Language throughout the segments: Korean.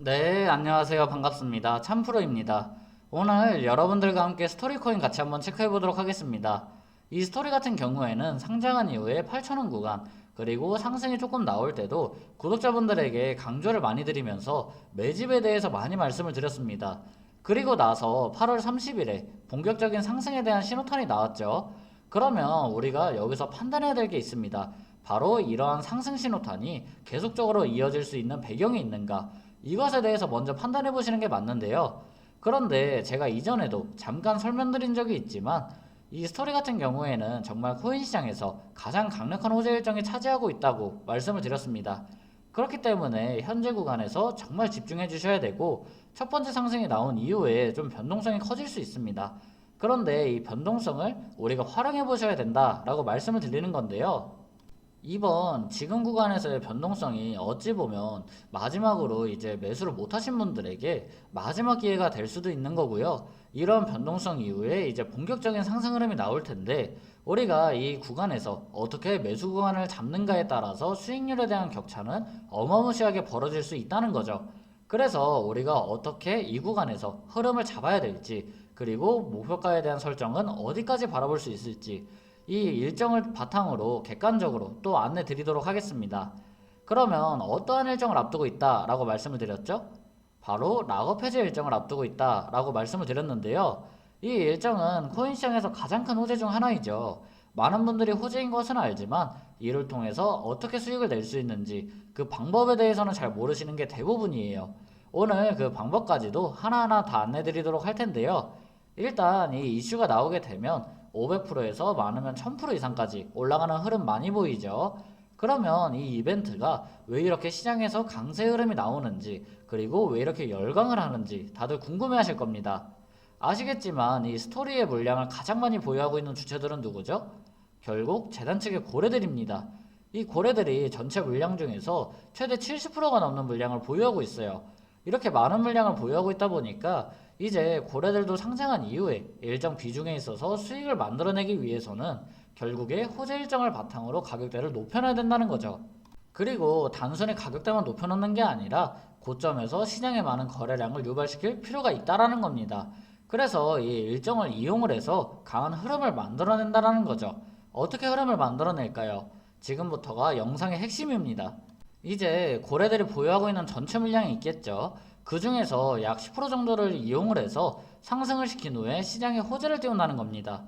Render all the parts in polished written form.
네, 안녕하세요. 반갑습니다. 참프로입니다. 오늘 여러분들과 함께 스토리코인 같이 한번 체크해 보도록 하겠습니다. 이 스토리 같은 경우에는 상장한 이후에 8,000원 구간, 그리고 상승이 조금 나올 때도 구독자분들에게 강조를 많이 드리면서 매집에 대해서 많이 말씀을 드렸습니다. 그리고 나서 8월 30일에 본격적인 상승에 대한 신호탄이 나왔죠. 그러면 우리가 여기서 판단해야 될 게 있습니다. 바로 이러한 상승 신호탄이 계속적으로 이어질 수 있는 배경이 있는가? 이것에 대해서 먼저 판단해 보시는 게 맞는데요. 그런데 제가 이전에도 잠깐 설명드린 적이 있지만 이 스토리 같은 경우에는 정말 코인 시장에서 가장 강력한 호재 일정이 차지하고 있다고 말씀을 드렸습니다. 그렇기 때문에 현재 구간에서 정말 집중해 주셔야 되고 첫 번째 상승이 나온 이후에 좀 변동성이 커질 수 있습니다. 그런데 이 변동성을 우리가 활용해 보셔야 된다라고 말씀을 드리는 건데요. 이번 지금 구간에서의 변동성이 어찌 보면 마지막으로 이제 매수를 못하신 분들에게 마지막 기회가 될 수도 있는 거고요. 이런 변동성 이후에 이제 본격적인 상승 흐름이 나올 텐데 우리가 이 구간에서 어떻게 매수 구간을 잡는가에 따라서 수익률에 대한 격차는 어마무시하게 벌어질 수 있다는 거죠. 그래서 우리가 어떻게 이 구간에서 흐름을 잡아야 될지, 그리고 목표가에 대한 설정은 어디까지 바라볼 수 있을지, 이 일정을 바탕으로 객관적으로 또 안내 드리도록 하겠습니다. 그러면 어떠한 일정을 앞두고 있다라고 말씀을 드렸죠? 바로 락업 해제 일정을 앞두고 있다라고 말씀을 드렸는데요. 이 일정은 코인 시장에서 가장 큰 호재 중 하나이죠. 많은 분들이 호재인 것은 알지만 이를 통해서 어떻게 수익을 낼 수 있는지 그 방법에 대해서는 잘 모르시는 게 대부분이에요. 오늘 그 방법까지도 하나하나 다 안내 드리도록 할 텐데요. 일단 이 이슈가 나오게 되면 500%에서 많으면 1000% 이상까지 올라가는 흐름 많이 보이죠. 그러면 이 이벤트가 왜 이렇게 시장에서 강세 흐름이 나오는지, 그리고 왜 이렇게 열광을 하는지 다들 궁금해 하실 겁니다. 아시겠지만 이 스토리의 물량을 가장 많이 보유하고 있는 주체들은 누구죠? 결국 재단 측의 고래들입니다. 이 고래들이 전체 물량 중에서 최대 70%가 넘는 물량을 보유하고 있어요. 이렇게 많은 물량을 보유하고 있다 보니까 이제 고래들도 상장한 이후에 일정 비중에 있어서 수익을 만들어내기 위해서는 결국에 호재 일정을 바탕으로 가격대를 높여놔야 된다는 거죠. 그리고 단순히 가격대만 높여놓는 게 아니라 고점에서 시장에 많은 거래량을 유발시킬 필요가 있다라는 겁니다. 그래서 이 일정을 이용을 해서 강한 흐름을 만들어낸다라는 거죠. 어떻게 흐름을 만들어낼까요? 지금부터가 영상의 핵심입니다. 이제 고래들이 보유하고 있는 전체 물량이 있겠죠. 그 중에서 약 10% 정도를 이용을 해서 상승을 시킨 후에 시장에 호재를 띄운다는 겁니다.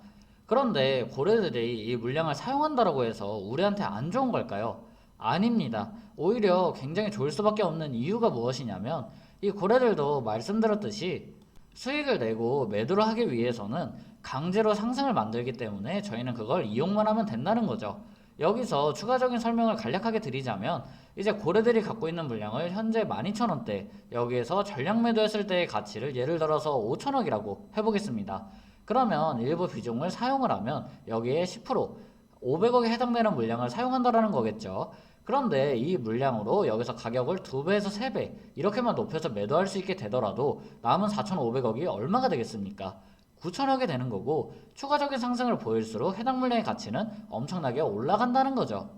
그런데 고래들이 이 물량을 사용한다고 해서 우리한테 안 좋은 걸까요? 아닙니다. 오히려 굉장히 좋을 수밖에 없는 이유가 무엇이냐면 이 고래들도 말씀드렸듯이 수익을 내고 매도를 하기 위해서는 강제로 상승을 만들기 때문에 저희는 그걸 이용만 하면 된다는 거죠. 여기서 추가적인 설명을 간략하게 드리자면 이제 고래들이 갖고 있는 물량을 현재 12,000원대, 여기에서 전량 매도했을 때의 가치를 예를 들어서 5천억이라고 해보겠습니다. 그러면 일부 비중을 사용을 하면 여기에 10%, 500억에 해당되는 물량을 사용한다라는 거겠죠. 그런데 이 물량으로 여기서 가격을 2배에서 3배 이렇게만 높여서 매도할 수 있게 되더라도 남은 4,500억이 얼마가 되겠습니까? 9천억이 되는 거고, 추가적인 상승을 보일수록 해당 물량의 가치는 엄청나게 올라간다는 거죠.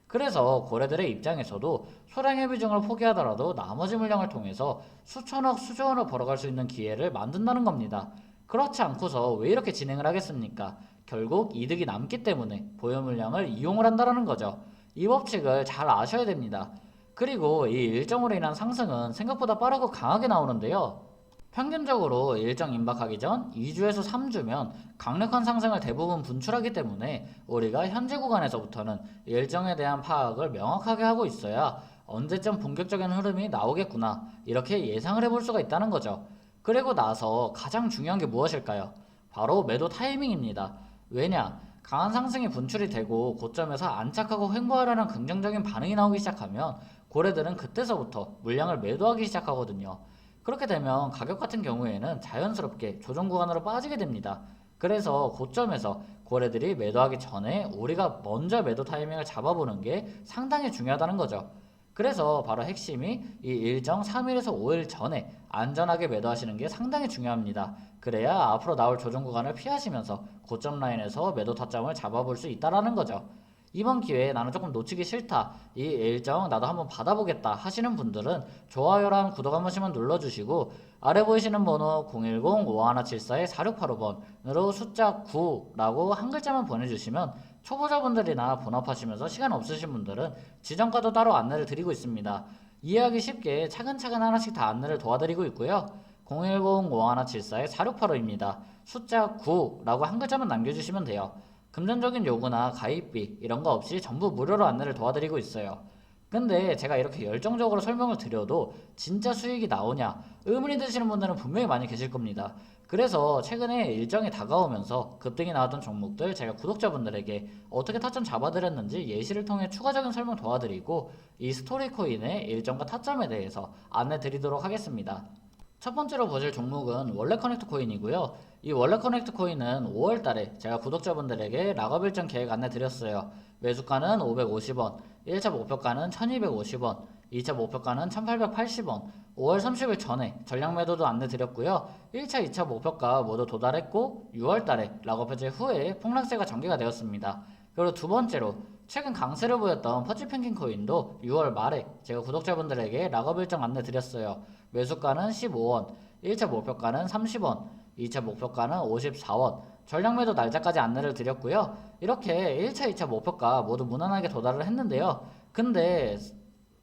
그래서 고래들의 입장에서도 소량의 비중을 포기하더라도 나머지 물량을 통해서 수천억, 수조원을 벌어갈 수 있는 기회를 만든다는 겁니다. 그렇지 않고서 왜 이렇게 진행을 하겠습니까? 결국 이득이 남기 때문에 보유 물량을 이용을 한다는 거죠. 이 법칙을 잘 아셔야 됩니다. 그리고 이 일정으로 인한 상승은 생각보다 빠르고 강하게 나오는데요. 평균적으로 일정 임박하기 전 2주에서 3주면 강력한 상승을 대부분 분출하기 때문에 우리가 현재 구간에서부터는 일정에 대한 파악을 명확하게 하고 있어야 언제쯤 본격적인 흐름이 나오겠구나 이렇게 예상을 해볼 수가 있다는 거죠. 그리고 나서 가장 중요한 게 무엇일까요? 바로 매도 타이밍입니다. 왜냐? 강한 상승이 분출이 되고 고점에서 안착하고 횡보하려는 긍정적인 반응이 나오기 시작하면 고래들은 그때서부터 물량을 매도하기 시작하거든요. 그렇게 되면 가격 같은 경우에는 자연스럽게 조정 구간으로 빠지게 됩니다. 그래서 고점에서 고래들이 매도하기 전에 우리가 먼저 매도 타이밍을 잡아보는 게 상당히 중요하다는 거죠. 그래서 바로 핵심이 이 일정 3일에서 5일 전에 안전하게 매도하시는 게 상당히 중요합니다. 그래야 앞으로 나올 조정 구간을 피하시면서 고점 라인에서 매도 타점을 잡아볼 수 있다는 거죠. 이번 기회에 나는 조금 놓치기 싫다, 이 일정 나도 한번 받아보겠다 하시는 분들은 좋아요랑 구독 한 번씩만 눌러주시고, 아래 보이시는 번호 010-5174-4685번으로 숫자 9라고 한 글자만 보내주시면 초보자분들이나 본업하시면서 시간 없으신 분들은 지정과도 따로 안내를 드리고 있습니다. 이해하기 쉽게 차근차근 하나씩 다 안내를 도와드리고 있고요. 010-5174-4685입니다. 숫자 9라고 한 글자만 남겨주시면 돼요. 금전적인 요구나 가입비 이런 거 없이 전부 무료로 안내를 도와드리고 있어요. 근데 제가 이렇게 열정적으로 설명을 드려도 진짜 수익이 나오냐 의문이 드시는 분들은 분명히 많이 계실 겁니다. 그래서 최근에 일정이 다가오면서 급등이 나왔던 종목들 제가 구독자분들에게 어떻게 타점 잡아드렸는지 예시를 통해 추가적인 설명 도와드리고, 이 스토리코인의 일정과 타점에 대해서 안내 드리도록 하겠습니다. 첫 번째로 보실 종목은 원래 커넥트 코인이고요. 이 원래 커넥트 코인은 5월달에 제가 구독자분들에게 락업 일정 계획 안내 드렸어요. 매수가는 550원, 1차 목표가는 1250원, 2차 목표가는 1880원, 5월 30일 전에 전량 매도도 안내 드렸고요. 1차, 2차 목표가 모두 도달했고 6월달에 락업 해제 후에 폭락세가 전개가 되었습니다. 그리고 두 번째로 최근 강세를 보였던 퍼치 펭귄 코인도 6월 말에 제가 구독자분들에게 락업 일정 안내 드렸어요. 매수가는 15원, 1차 목표가는 30원, 2차 목표가는 54원, 전량 매도 날짜까지 안내를 드렸고요. 이렇게 1차, 2차 목표가 모두 무난하게 도달을 했는데요. 근데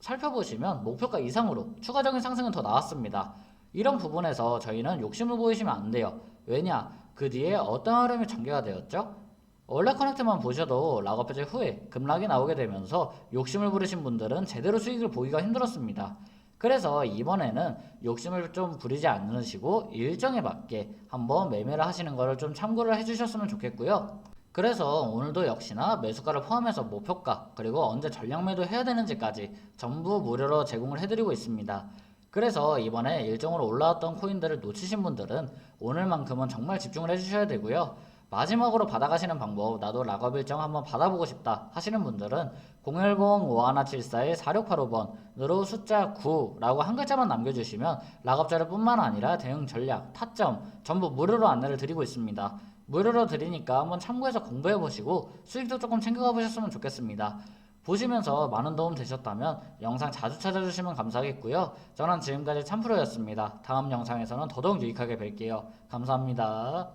살펴보시면 목표가 이상으로 추가적인 상승은 더 나왔습니다. 이런 부분에서 저희는 욕심을 보이시면 안 돼요. 왜냐? 그 뒤에 어떤 흐름이 전개가 되었죠? 원래 커넥트만 보셔도 락업 해제 후에 급락이 나오게 되면서 욕심을 부리신 분들은 제대로 수익을 보기가 힘들었습니다. 그래서 이번에는 욕심을 좀 부리지 않으시고 일정에 맞게 한번 매매를 하시는 거를 좀 참고를 해주셨으면 좋겠고요. 그래서 오늘도 역시나 매수가를 포함해서 목표가 그리고 언제 전량 매도 해야 되는지까지 전부 무료로 제공을 해드리고 있습니다. 그래서 이번에 일정으로 올라왔던 코인들을 놓치신 분들은 오늘만큼은 정말 집중을 해주셔야 되고요. 마지막으로 받아가시는 방법, 나도 락업 일정 한번 받아보고 싶다 하시는 분들은 010-5174-4685번으로 숫자 9라고 한 글자만 남겨주시면 락업 자료뿐만 아니라 대응 전략, 타점 전부 무료로 안내를 드리고 있습니다. 무료로 드리니까 한번 참고해서 공부해보시고 수익도 조금 챙겨가 보셨으면 좋겠습니다. 보시면서 많은 도움 되셨다면 영상 자주 찾아주시면 감사하겠고요. 저는 지금까지 참프로였습니다. 다음 영상에서는 더더욱 유익하게 뵐게요. 감사합니다.